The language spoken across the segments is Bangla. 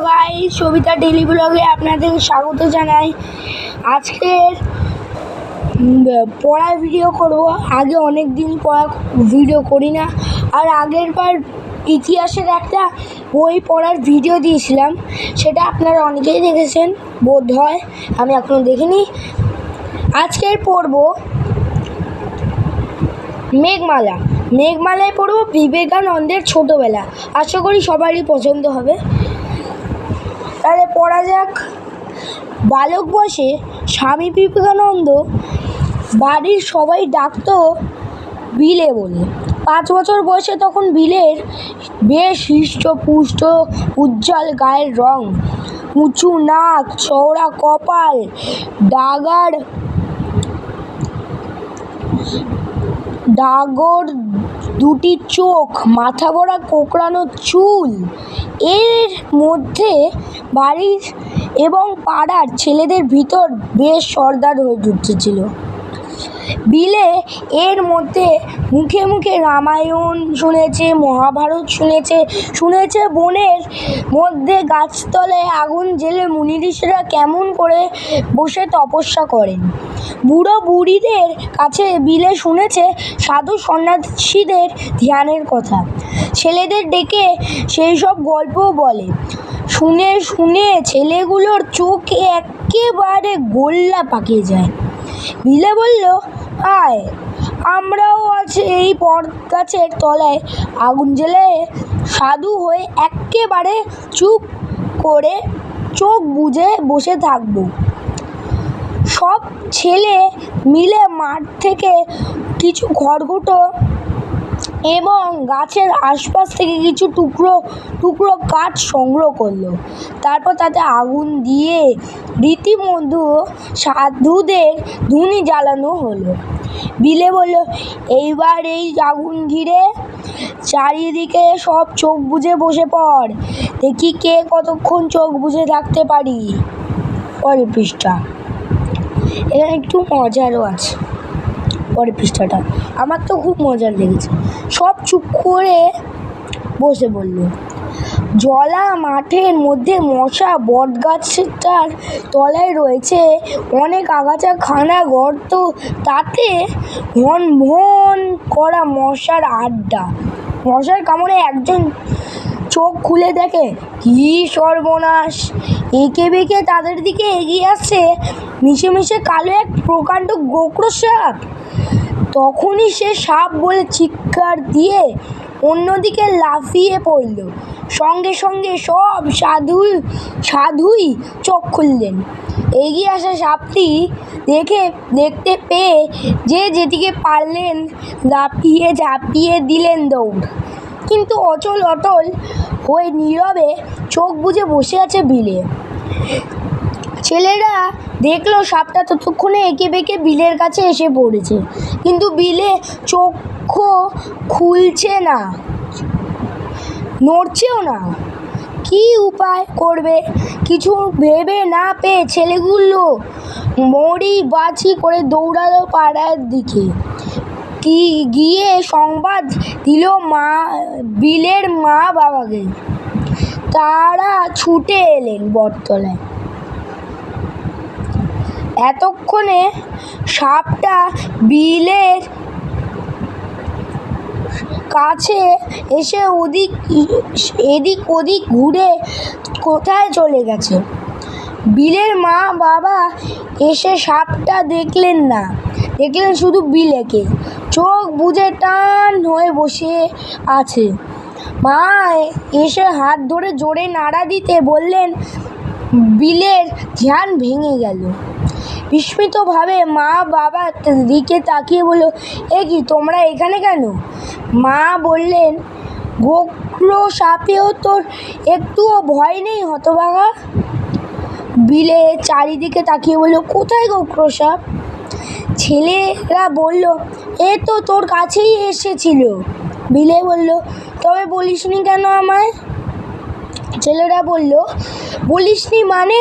গাইস, সবিতা ডেইলি ব্লগে আপনাদের স্বাগত জানাই। আজকের পড়ার ভিডিও করব। আগে অনেক দিন পড়া ভিডিও করি না। আর আগের বার ইতিহাসের একটা বই পড়ার ভিডিও দিয়েছিলাম, সেটা আপনারা অনেকেই দেখেছেন বোধ হয়, আমি এখনও দেখিনি। আজকের পড়ব মেঘমালায় পড়ব বিবেকানন্দের ছোটবেলা। আশা করি সবারই পছন্দ হবে। তাহলে পড়া যাক। বালক বয়সে স্বামী বিবেকানন্দ বাড়ির সবাই ডাকতো বিলে বলে। 5 বছর বয়সে তখন বিলের বেশ হৃষ্টপুষ্ট, উজ্জ্বল গায়ের রং, উঁচু নাক, চওড়া কপাল, ডাগর দুটি চোখ, মাথা ভরা কোঁকড়ানো চুল। এর মধ্যে বাড়ির এবং পাড়ার ছেলেদের ভিতর বেশ সর্দার হয়ে উঠেছিল। বিলে এর মধ্যে মুখে মুখে রামায়ণ শুনেছে, মহাভারত শুনেছে বনের মধ্যে গাছতলায় আগুন জেলে মুনি ঋষিরা কেমন করে বসে তপস্যা করেন। বুড়ো বুড়িদের কাছে বিলে শুনেছে সাধু সন্ন্যাসীদের ধ্যানের কথা। ছেলেদের ডেকে সেই সব গল্পও বলে। শুনে শুনে ছেলেগুলোর চোখ একেবারে গোল্লা পাকিয়ে যায়। বিলে বলল, আয়, আমরাও আজ এই বট গাছের তলায় আগুন জ্বেলে সাধু হয়ে একেবারে চুপ করে চোখ বুজে বসে থাকব। সব ছেলে মিলে মাঠ থেকে কিছু খড়কুটো এবং গাছের আশপাশ থেকে কিছু টুকরো কাঠ সংগ্রহ করলো। তারপর তাতে আগুন দিয়ে রীতিমতো সাধুদের ধুনি জ্বালানো হলো। বিলে বলল, এইবার এই আগুন ঘিরে চারিদিকে সব চোখ বুজে বসে পড়, দেখি কে কতক্ষণ চোখ বুজে থাকতে পারি। পরের পৃষ্ঠা। এখানে একটু মজারও আছে। পরের পৃষ্ঠাটা আমার তো খুব মজার লেগেছে। সব চুপ করে বসে পড়ল। জলা মাঠের মধ্যে মশা বটগাছটার তলায় রয়েছে অনেক আগাছা খানা গর্ত, তাতে ভন ভন করা মশার আড্ডা। মশার কামড়ে একজন চোখ খুলে দেখে, কি সর্বনাশ! এঁকে বেঁকে তাদের দিকে এগিয়ে আসছে মিশে কালো এক প্রকাণ্ড গোখরো সাপ। তখনই সে সাপ বলে চিৎকার দিয়ে অন্যদিকে লাফিয়ে পড়ল। সঙ্গে সঙ্গে সব সাধুই চোখ খুললেন। এগিয়ে আসা সাপটি দেখতে পেয়ে যে যেদিকে পারলেন লাফিয়ে ঝাঁপিয়ে দিলেন দৌড়। কিন্তু অচল হয়ে নীরবে চোখ বুজে বসে আছে বিলে। ছেলেরা দেখলো সাপটা ততক্ষণে এঁকে বেঁকে বিলের কাছে এসে পড়েছে, কিন্তু বিলে চোখ খুলছে না, নড়ছেও না। কি উপায় করবে কিছু ভেবে না পেয়ে ছেলেগুলো মরি বাছি করে দৌড়ালো পাড়ার দিকে। গিয়ে সংবাদ দিল বিলের মা বাবাকে। তারা ছুটে এলেন বটতলায়। এতক্ষণে সাপটা বিলের কাছে এসে এদিক ওদিক ঘুরে কোথায় চলে গেছে। বিলের মা বাবা এসে সাপটা দেখলেন না, দেখলেন শুধু বিলেকে চোখ বুজে টান হয়ে বসে আছে। মা এসে হাত ধরে জোরে নাড়া দিতে বললেন। বিলের ধ্যান ভেঙে গেল। বিস্মিতভাবে মা বাবার দিকে তাকিয়ে বলল, এ কি, তোমরা এখানে কেন? মা বললেন, গোখরো সাপেও তোর একটুও ভয় নেই হতভাগা? বিলে চারিদিকে তাকিয়ে বলল, কোথায় গোখরো সাপ? ছেলেরা বলল, এ তো তোর কাছেই এসেছিল। বিলে বলল, তবে বলিসনি কেন আমায়? ছেলেরা বলল, বলিসনি মানে?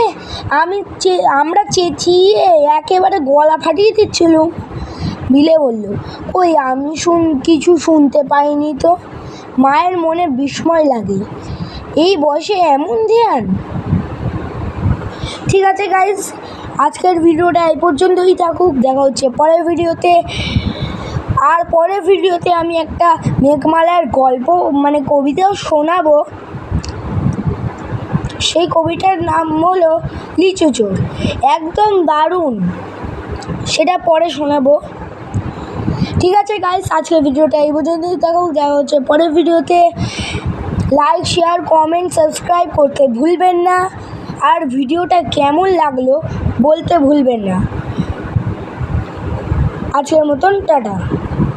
আমরা চেঁচিয়ে একেবারে গলা ফাটিয়ে দিচ্ছিলুম। বিলে বলল, কই, আমি কিছু শুনতে পাইনি তো। মায়ের মনে বিস্ময় লাগে। এই বয়সে এমন ধ্যান। ঠিক আছে গাইজ, আজকের ভিডিওটা এই পর্যন্তই থাকুক। দেখা হচ্ছে পরের ভিডিওতে। আর পরের ভিডিওতে আমি একটা মেঘমালার গল্প কবিতাও শোনাবো। সেই কবিতার নাম হলো লিচু চোর, একদম দারুণ, সেটা পরে শোনাবো। ঠিক আছে গাইস, আজকের ভিডিওটা এই পর্যন্তই থাকুক। দেখা হচ্ছে পরের ভিডিওতে। লাইক, শেয়ার, কমেন্ট, সাবস্ক্রাইব করতে ভুলবেন না। আর ভিডিওটা কেমন লাগলো বলতে ভুলবেন না। আজকের মতন টাটা।